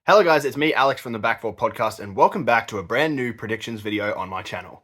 Hello guys, it's me Alex from the Back4 podcast and welcome back to a brand new predictions video on my channel.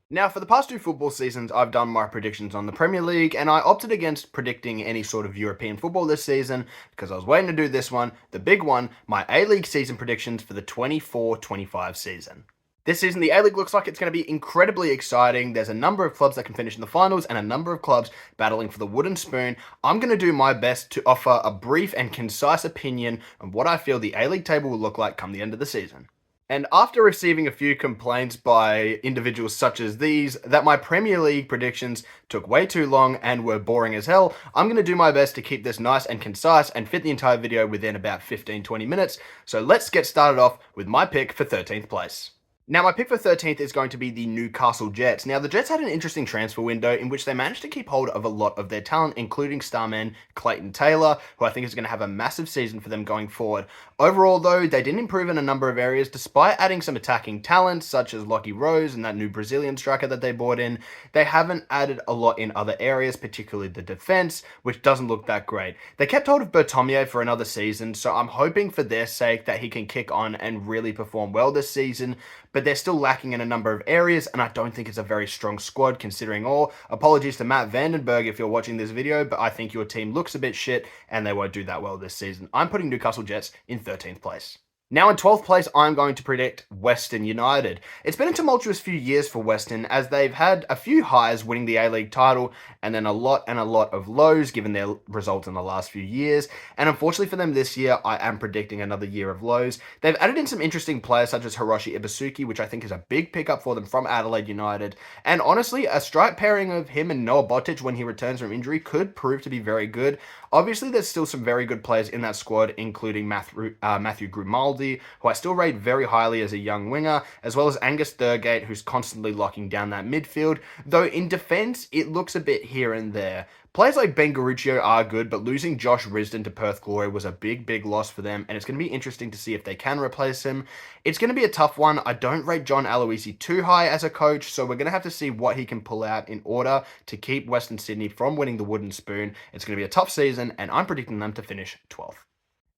Now for the past two football seasons I've done my predictions on the Premier League and I opted against predicting any sort of European football this season because I was waiting to do this one, the big one, my A-League season predictions for the 24-25 season. This season, the A-League looks like it's going to be incredibly exciting. There's a number of clubs that can finish in the finals and a number of clubs battling for the wooden spoon. I'm going to do my best to offer a brief and concise opinion on what I feel the A-League table will look like come the end of the season. And after receiving a few complaints by individuals such as these that my Premier League predictions took way too long and were boring as hell, I'm going to do my best to keep this nice and concise and fit the entire video within about 15-20 minutes. So let's get started off with my pick for 13th place. Now, my pick for 13th is going to be the Newcastle Jets. Now, the Jets had an interesting transfer window in which they managed to keep hold of a lot of their talent, including starman Clayton Taylor, who I think is going to have a massive season for them going forward. Overall, though, they didn't improve in a number of areas, despite adding some attacking talent, such as Lockie Rose and that new Brazilian striker that they brought in. They haven't added a lot in other areas, particularly the defense, which doesn't look that great. They kept hold of Bertomeu for another season, so I'm hoping for their sake that he can kick on and really perform well this season, but they're still lacking in a number of areas, and I don't think it's a very strong squad considering all. Apologies to Matt Vandenberg if you're watching this video, but I think your team looks a bit shit, and they won't do that well this season. I'm putting Newcastle Jets in 13th place. Now in 12th place, I'm going to predict Western United. It's been a tumultuous few years for Western as they've had a few highs winning the A-League title and then a lot of lows given their results in the last few years. And unfortunately for them this year, I am predicting another year of lows. They've added in some interesting players such as Hiroshi Ibasuki, which I think is a big pickup for them from Adelaide United. And honestly, a strike pairing of him and Noah Botic when he returns from injury could prove to be very good. Obviously, there's still some very good players in that squad, including Matthew Grimaldi, who I still rate very highly as a young winger, as well as Angus Thurgate, who's constantly locking down that midfield, though in defence, it looks a bit here and there. Players like Ben Garuccio are good, but losing Josh Risdon to Perth Glory was a big loss for them, and it's going to be interesting to see if they can replace him. It's going to be a tough one. I don't rate John Aloisi too high as a coach, so we're going to have to see what he can pull out in order to keep Western Sydney from winning the wooden spoon. It's going to be a tough season, and I'm predicting them to finish 12th.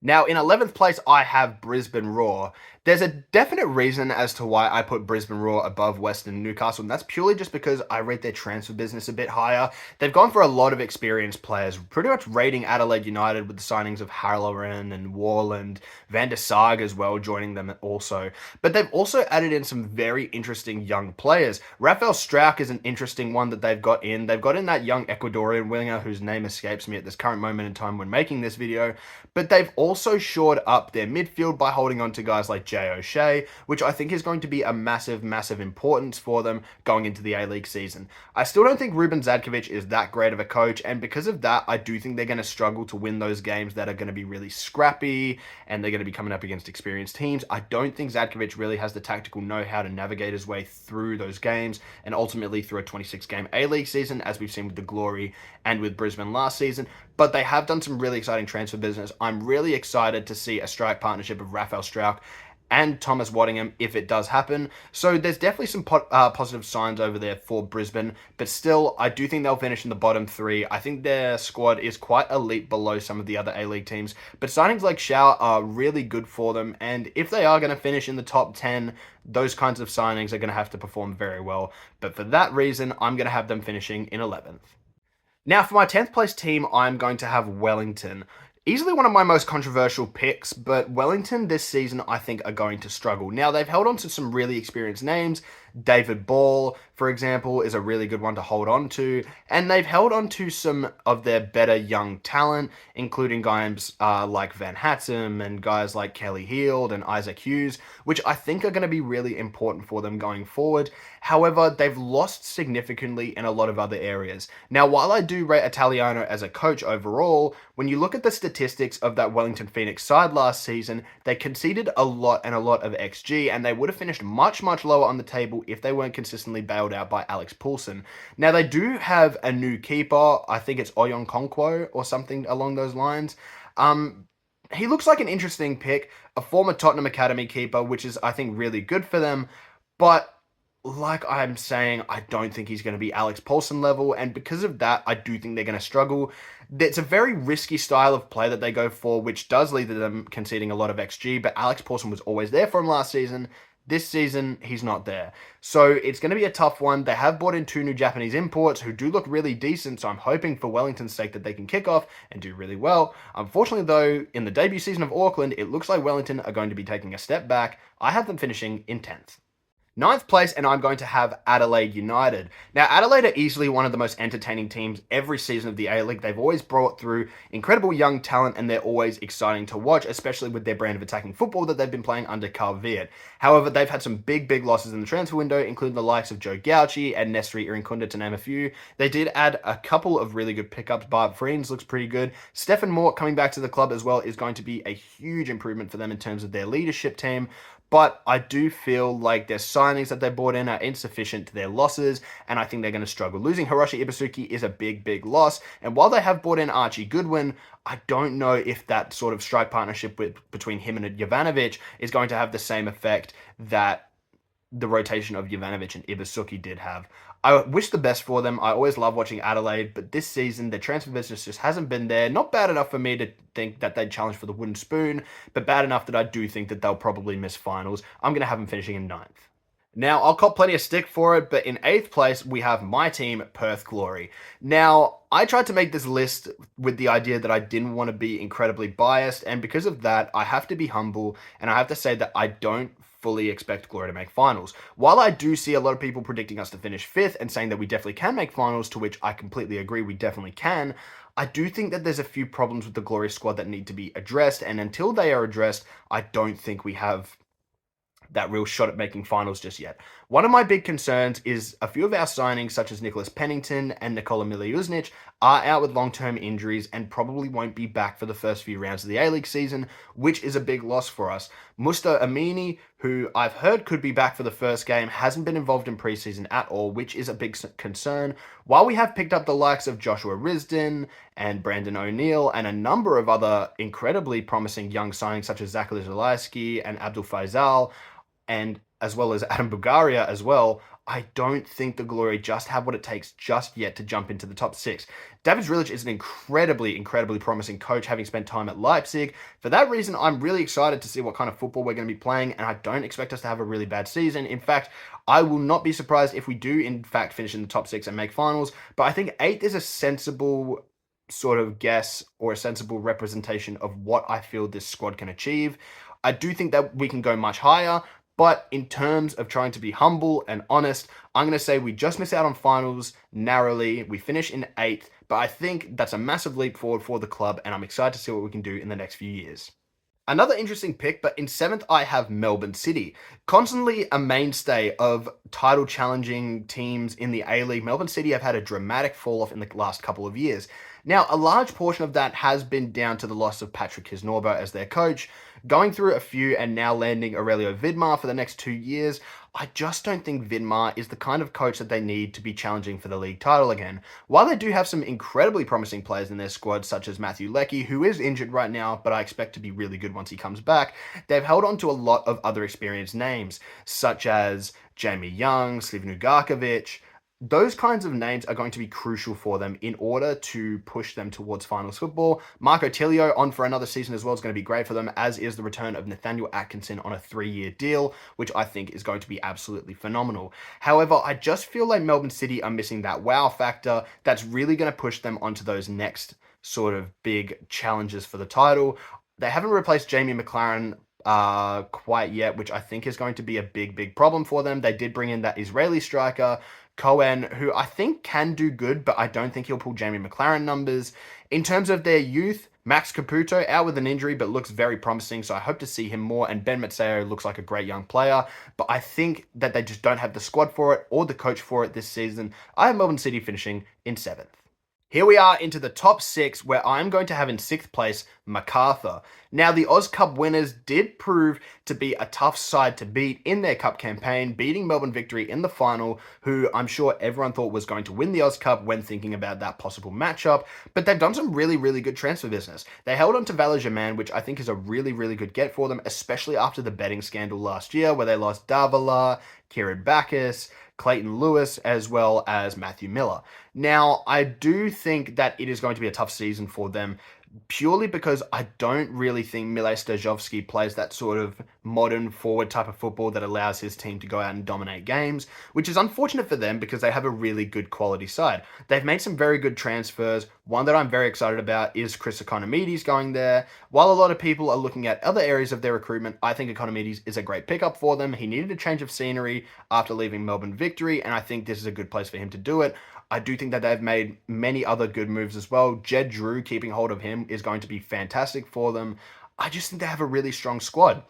Now, in 11th place, I have Brisbane Roar. There's a definite reason as to why I put Brisbane Roar above Western Newcastle, and that's purely just because I rate their transfer business a bit higher. They've gone for a lot of experienced players, pretty much rating Adelaide United with the signings of Halloran and Warland, Van der Sar as well, joining them also. But they've also added in some very interesting young players. Rafael Strauch is an interesting one that they've got in. They've got in that young Ecuadorian winger whose name escapes me at this current moment in time when making this video, but they've also shored up their midfield by holding on to guys like Jay O'Shea, which I think is going to be a massive importance for them going into the A-League season. I still don't think Ruben Zadkovic is that great of a coach, and because of that, I do think they're going to struggle to win those games that are going to be really scrappy, and they're going to be coming up against experienced teams. I don't think Zadkovic really has the tactical know-how to navigate his way through those games, and ultimately through a 26-game A-League season, as we've seen with the Glory and with Brisbane last season. But they have done some really exciting transfer business. I'm really excited to see a strike partnership of Rafael Strauch and Thomas Waddingham if it does happen. So there's definitely some positive signs over there for Brisbane, but still, I do think they'll finish in the bottom three. I think their squad is quite elite below some of the other A-League teams, but signings like Shaw are really good for them, and if they are going to finish in the top 10, those kinds of signings are going to have to perform very well. But for that reason, I'm going to have them finishing in 11th. Now, for my 10th place team, I'm going to have Wellington. Easily one of my most controversial picks, but Wellington this season I think are going to struggle. Now, they've held on to some really experienced names. David Ball, for example, is a really good one to hold on to, and they've held on to some of their better young talent, including guys like Van Hattem and guys like Kelly Heald and Isaac Hughes, which I think are going to be really important for them going forward. However, they've lost significantly in a lot of other areas. Now, while I do rate Italiano as a coach overall, when you look at the statistics of that Wellington Phoenix side last season, they conceded a lot of XG, and they would have finished much lower on the table if they weren't consistently bailed out by Alex Poulsen. Now, they do have a new keeper. I think it's Oyon Konkwo or something along those lines. He looks like an interesting pick, a former Tottenham Academy keeper, which is, I think, really good for them. But like I'm saying, I don't think he's going to be Alex Paulson level, and because of that, I do think they're going to struggle. It's a very risky style of play that they go for, which does lead to them conceding a lot of XG, but Alex Paulson was always there for him last season. This season, he's not there. So it's going to be a tough one. They have brought in two new Japanese imports who do look really decent, so I'm hoping for Wellington's sake that they can kick off and do really well. Unfortunately, though, in the debut season of Auckland, it looks like Wellington are going to be taking a step back. I have them finishing in 10th. Ninth place, and I'm going to have Adelaide United. Now, Adelaide are easily one of the most entertaining teams every season of the A-League. They've always brought through incredible young talent, and they're always exciting to watch, especially with their brand of attacking football that they've been playing under Carl Veart. However, they've had some big losses in the transfer window, including the likes of Joe Gauchi and Nesri Irinkunda, to name a few. They did add a couple of really good pickups. Bart Friends looks pretty good. Stefan Mort coming back to the club as well is going to be a huge improvement for them in terms of their leadership team. But I do feel like their signings that they brought in are insufficient to their losses, and I think they're going to struggle. Losing Hiroshi Ibisuki is a big loss, and while they have brought in Archie Goodwin, I don't know if that sort of strike partnership between him and Jovanovic is going to have the same effect that the rotation of Jovanovic and Ibisuki did have. I wish the best for them. I always love watching Adelaide, but this season, their transfer business just hasn't been there. Not bad enough for me to think that they'd challenge for the wooden spoon, but bad enough that I do think that they'll probably miss finals. I'm going to have them finishing in 9th. Now, I'll cop plenty of stick for it, but in 8th place, we have my team, Perth Glory. Now, I tried to make this list with the idea that I didn't want to be incredibly biased, and because of that, I have to be humble, and I have to say that I don't fully expect Glory to make finals. While I do see a lot of people predicting us to finish 5th and saying that we definitely can make finals, to which I completely agree, we definitely can, I do think that there's a few problems with the Glory squad that need to be addressed, and until they are addressed, I don't think we have that real shot at making finals just yet. One of my big concerns is a few of our signings, such as Nicholas Pennington and Nikola Miliuznic, are out with long-term injuries and probably won't be back for the first few rounds of the A-League season, which is a big loss for us. Musta Amini, who I've heard could be back for the first game, hasn't been involved in preseason at all, which is a big concern. While we have picked up the likes of Joshua Risdon and Brandon O'Neill and a number of other incredibly promising young signings such as Zachary Zalewski and Abdul Faisal, and as well as Adam Bulgaria as well, I don't think the Glory just have what it takes just yet to jump into the top 6. David Zrilic is an incredibly promising coach, having spent time at Leipzig. For that reason, I'm really excited to see what kind of football we're going to be playing, and I don't expect us to have a really bad season. In fact, I will not be surprised if we do, in fact, finish in the top 6 and make finals, but I think 8th is a sensible sort of guess or a sensible representation of what I feel this squad can achieve. I do think that we can go much higher, but in terms of trying to be humble and honest, I'm going to say we just miss out on finals narrowly. We finish in 8th, but I think that's a massive leap forward for the club, and I'm excited to see what we can do in the next few years. Another interesting pick, but in 7th, I have Melbourne City. Constantly a mainstay of title challenging teams in the A-League, Melbourne City have had a dramatic fall off in the last couple of years. Now, a large portion of that has been down to the loss of Patrick Kisnorbo as their coach, going through a few and now landing Aurelio Vidmar for the next 2 years. I just don't think Vidmar is the kind of coach that they need to be challenging for the league title again. While they do have some incredibly promising players in their squad, such as Matthew Leckie, who is injured right now, but I expect to be really good once he comes back, they've held on to a lot of other experienced names, such as Jamie Young, Slivan Ugarkovic. Those kinds of names are going to be crucial for them in order to push them towards finals football. Marco Tilio on for another season as well is going to be great for them, as is the return of Nathaniel Atkinson on a 3-year deal, which I think is going to be absolutely phenomenal. However, I just feel like Melbourne City are missing that wow factor that's really going to push them onto those next sort of big challenges for the title. They haven't replaced Jamie McLaren quite yet, which I think is going to be a big problem for them. They did bring in that Israeli striker, Cohen, who I think can do good, but I don't think he'll pull Jamie McLaren numbers. In terms of their youth, Max Caputo out with an injury, but looks very promising, so I hope to see him more, and Ben Mazzeo looks like a great young player, but I think that they just don't have the squad for it or the coach for it this season. I have Melbourne City finishing in 7th. Here we are into the top 6, where I'm going to have in 6th place MacArthur. Now, the Oz Cup winners did prove to be a tough side to beat in their Cup campaign, beating Melbourne Victory in the final, who I'm sure everyone thought was going to win the Oz Cup when thinking about that possible matchup. But they've done some really, really good transfer business. They held on to Valigerman, which I think is a really, really good get for them, especially after the betting scandal last year, where they lost Davila, Kieran Backus, Clayton Lewis, as well as Matthew Miller. Now, I do think that it is going to be a tough season for them, purely because I don't really think Mile Stajovski plays that sort of modern forward type of football that allows his team to go out and dominate games, which is unfortunate for them because they have a really good quality side. They've made some very good transfers. One that I'm very excited about is Chris Economides going there. While a lot of people are looking at other areas of their recruitment, I think Economides is a great pickup for them. He needed a change of scenery after leaving Melbourne Victory, and I think this is a good place for him to do it. I do think that they've made many other good moves as well. Jed Drew, keeping hold of him is going to be fantastic for them. I just think they have a really strong squad.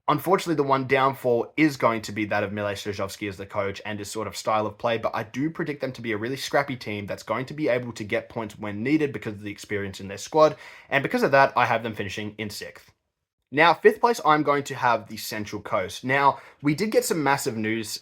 Unfortunately, the one downfall is going to be that of Mile Stojovski as the coach and his sort of style of play, but I do predict them to be a really scrappy team that's going to be able to get points when needed because of the experience in their squad, and because of that, I have them finishing in 6th. Now, 5th place, I'm going to have the Central Coast. Now, we did get some massive news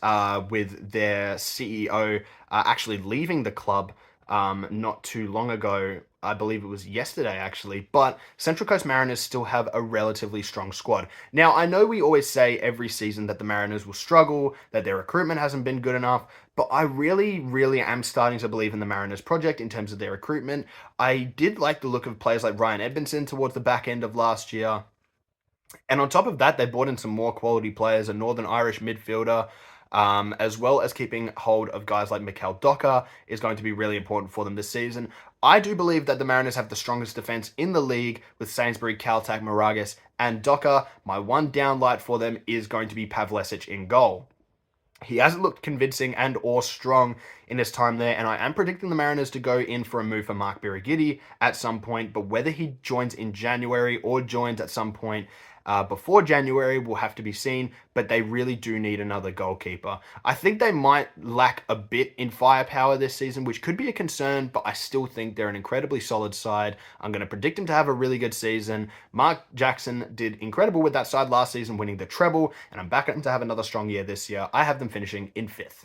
with their CEO actually leaving the club not too long ago. I believe it was yesterday, actually. But Central Coast Mariners still have a relatively strong squad. Now, I know we always say every season that the Mariners will struggle, that their recruitment hasn't been good enough, but I really, really am starting to believe in the Mariners project in terms of their recruitment. I did like the look of players like Ryan Edmondson towards the back end of last year. And on top of that, they brought in some more quality players, a Northern Irish midfielder, as well as keeping hold of guys like Mikael Docker is going to be really important for them this season. I do believe that the Mariners have the strongest defense in the league with Sainsbury, Kaltak, Moragas, and Docker. My one downlight for them is going to be Pavlecic in goal. He hasn't looked convincing and or strong in his time there, and I am predicting the Mariners to go in for a move for Mark Birighitti at some point, but whether he joins in January or joins at some point before January will have to be seen, but they really do need another goalkeeper. I think they might lack a bit in firepower this season, which could be a concern, but I still think they're an incredibly solid side. I'm going to predict them to have a really good season. Mark Jackson did incredible with that side last season, winning the treble, and I'm backing them to have another strong year this year. I have them finishing in 5th.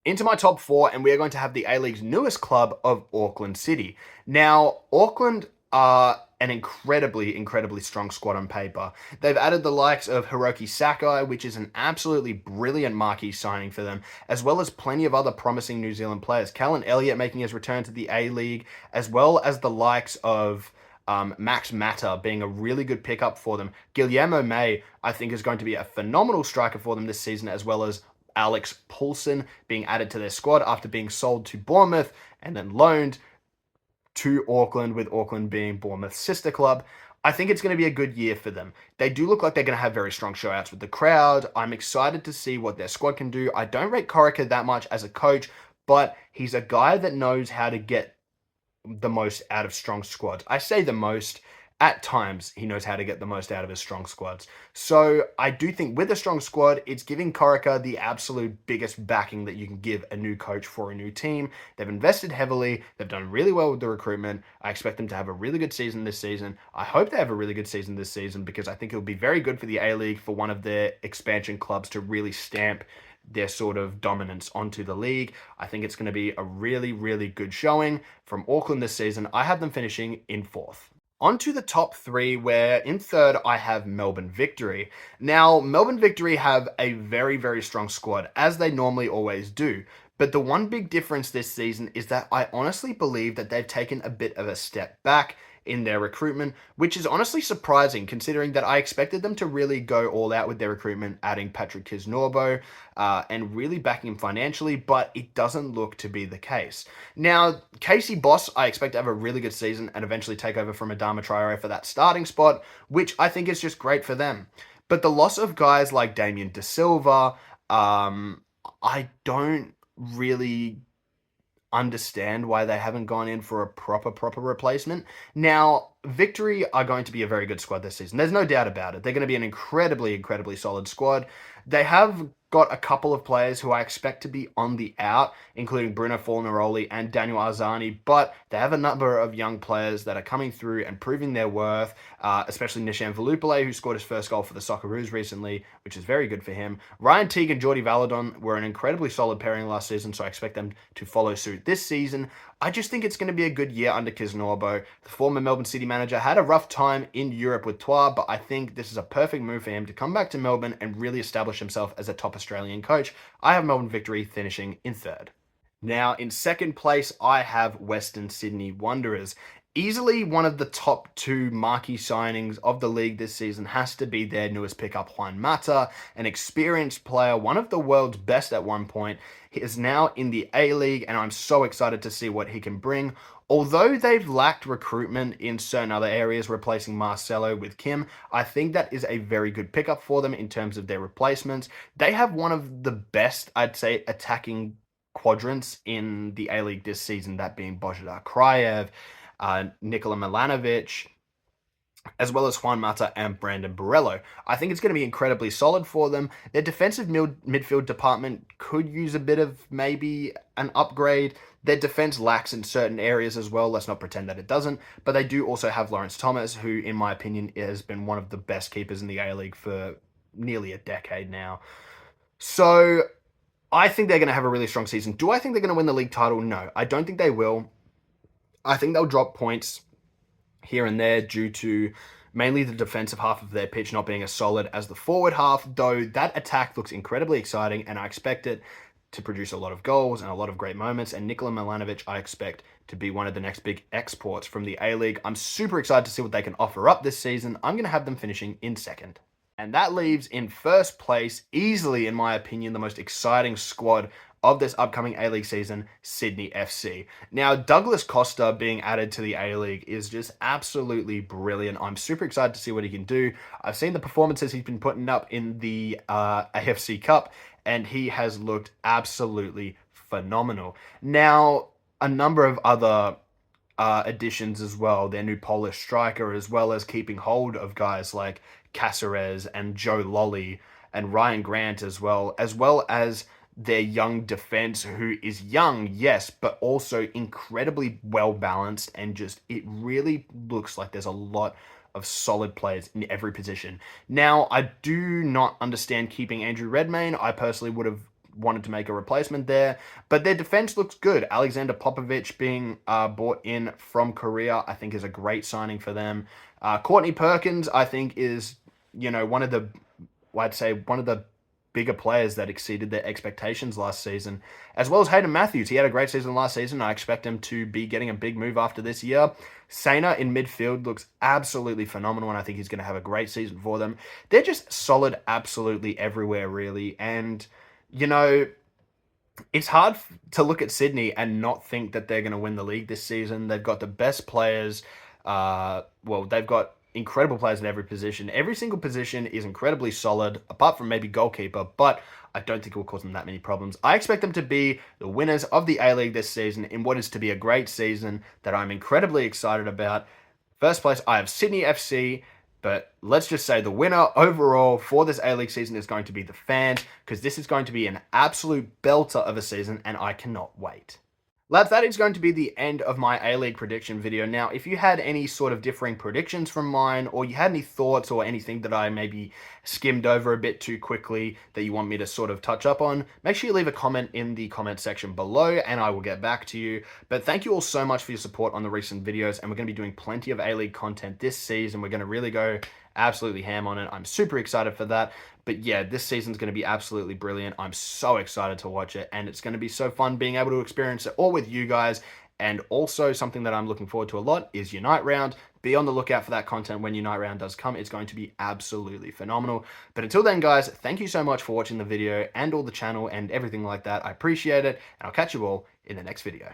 Into my top 4, and we are going to have the A-League's newest club of Auckland City. Now, Auckland are an incredibly strong squad on paper. They've added the likes of Hiroki Sakai, which is an absolutely brilliant marquee signing for them, as well as plenty of other promising New Zealand players. Callan Elliott making his return to the A-League, as well as the likes of Max Mata being a really good pickup for them. Guillermo May, I think, is going to be a phenomenal striker for them this season, as well as Alex Poulsen being added to their squad after being sold to Bournemouth and then loaned to Auckland, with Auckland being Bournemouth's sister club. I think it's going to be a good year for them. They do look like they're going to have very strong showouts with the crowd. I'm excited to see what their squad can do. I don't rate Corica that much as a coach, but he's a guy that knows how to get the most out of strong squads. I say the most. At times, he knows how to get the most out of his strong squads. So I do think with a strong squad, it's giving Corica the absolute biggest backing that you can give a new coach for a new team. They've invested heavily. They've done really well with the recruitment. I expect them to have a really good season this season. I hope they have a really good season this season because I think it'll be very good for the A-League for one of their expansion clubs to really stamp their sort of dominance onto the league. I think it's going to be a really good showing from Auckland this season. I have them finishing in 4th. On to the top 3, where in 3rd I have Melbourne Victory. Now, Melbourne Victory have a very strong squad, as they normally always do. But the one big difference this season is that I honestly believe that they've taken a bit of a step back in their recruitment, which is honestly surprising considering that I expected them to really go all out with their recruitment, adding Patrick Kisnorbo and really backing him financially, but it doesn't look to be the case. Now, Casey Boss, I expect to have a really good season and eventually take over from Adama Traore for that starting spot, which I think is just great for them. But the loss of guys like Damien De Silva, I don't really understand why they haven't gone in for a proper replacement. Now, Victory are going to be a very good squad this season. There's no doubt about it. They're going to be an incredibly solid squad. They have got a couple of players who I expect to be on the out, including Bruno Fornaroli and Daniel Arzani, but they have a number of young players that are coming through and proving their worth, especially Nishan Velupillay, who scored his first goal for the Socceroos recently, which is very good for him. Ryan Teague and Jordi Valadon were an incredibly solid pairing last season, so I expect them to follow suit this season. I just think it's going to be a good year under Kisnorbo. The former Melbourne City manager had a rough time in Europe with Troyes, but I think this is a perfect move for him to come back to Melbourne and really establish himself as a top Australian coach. I have Melbourne Victory finishing in third. Now, in second place, I have Western Sydney Wanderers. Easily one of the top two marquee signings of the league this season has to be their newest pickup, Juan Mata, an experienced player, one of the world's best at one point. He is now in the A-League, and I'm so excited to see what he can bring. Although they've lacked recruitment in certain other areas, replacing Marcelo with Kim, I think that is a very good pickup for them in terms of their replacements. They have one of the best, I'd say, attacking quadrants in the A-League this season, that being Božidar Krajev, Nikola Milanovic, as well as Juan Mata and Brandon Borello. I think it's going to be incredibly solid for them. Their defensive midfield department could use a bit of maybe an upgrade. Their defense lacks in certain areas as well. Let's not pretend that it doesn't. But they do also have Lawrence Thomas, who, in my opinion, has been one of the best keepers in the A-League for nearly a decade now. So I think they're going to have a really strong season. Do I think they're going to win the league title? No, I don't think they will. I think they'll drop points here and there due to mainly the defensive half of their pitch not being as solid as the forward half, though that attack looks incredibly exciting, and I expect it to produce a lot of goals and a lot of great moments. And Nikola Milanovic, I expect to be one of the next big exports from the A-League. I'm super excited to see what they can offer up this season. I'm going to have them finishing in second. And that leaves in first place, easily, in my opinion, the most exciting squad of this upcoming A-League season, Sydney FC. Now, Douglas Costa being added to the A-League is just absolutely brilliant. I'm super excited to see what he can do. I've seen the performances he's been putting up in the AFC Cup, and he has looked absolutely phenomenal. Now, a number of other additions as well, their new Polish striker, as well as keeping hold of guys like Caceres and Joe Lolly and Ryan Grant as well as their young defense, who is young, yes, but also incredibly well balanced, and just it really looks like there's a lot of solid players in every position. Now, I do not understand keeping Andrew Redmayne. I personally would have wanted to make a replacement there, but their defense looks good. Alexander Popovich being bought in from Korea, I think, is a great signing for them. Courtney Perkins, I think, is, one of the bigger players that exceeded their expectations last season, as well as Hayden Matthews. He had a great season last season. I expect him to be getting a big move after this year. Sainer in midfield looks absolutely phenomenal, and I think he's going to have a great season for them. They're just solid absolutely everywhere, really. And, it's hard to look at Sydney and not think that they're going to win the league this season. They've got the best players. They've got incredible players in every position. Every single position is incredibly solid, apart from maybe goalkeeper, but I don't think it will cause them that many problems. I expect them to be the winners of the A-League this season in what is to be a great season that I'm incredibly excited about. First place, I have Sydney FC, but let's just say the winner overall for this A-League season is going to be the fans, because this is going to be an absolute belter of a season, and I cannot wait. Lads, that is going to be the end of my A-League prediction video. Now, if you had any sort of differing predictions from mine, or you had any thoughts or anything that I maybe skimmed over a bit too quickly that you want me to sort of touch up on, make sure you leave a comment in the comment section below, and I will get back to you. But thank you all so much for your support on the recent videos, and we're going to be doing plenty of A-League content this season. We're going to really go absolutely ham on it. I'm super excited for that. But yeah, this season's going to be absolutely brilliant. I'm so excited to watch it, and it's going to be so fun being able to experience it all with you guys. And also something that I'm looking forward to a lot is Unite Round. Be on the lookout for that content when Unite Round does come. It's going to be absolutely phenomenal. But until then, guys, thank you so much for watching the video and all the channel and everything like that. I appreciate it, and I'll catch you all in the next video.